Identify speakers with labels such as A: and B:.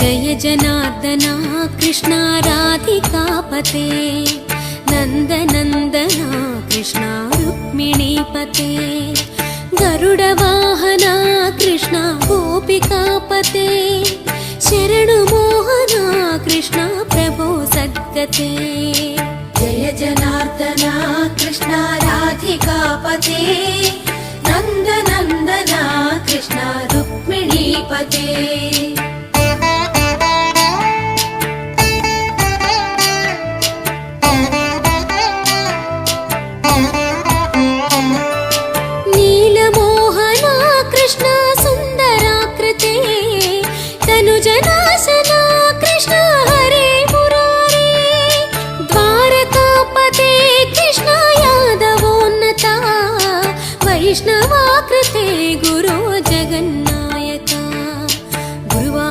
A: जय जनार्दना कृष्णा राधिकापते नन्दनन्दना कृष्णा रुक्मिणीपते गरुडवाहना कृष्णा गोपिकापते शरणुमोहना कृष्णा प्रभो सद्गते
B: जय जनार्दना कृष्णा राधिकापते नन्दनन्दना कृष्णा रुक्मिणीपते
A: नीलमोहना कृष्णा सुन्दराकृते तनुजना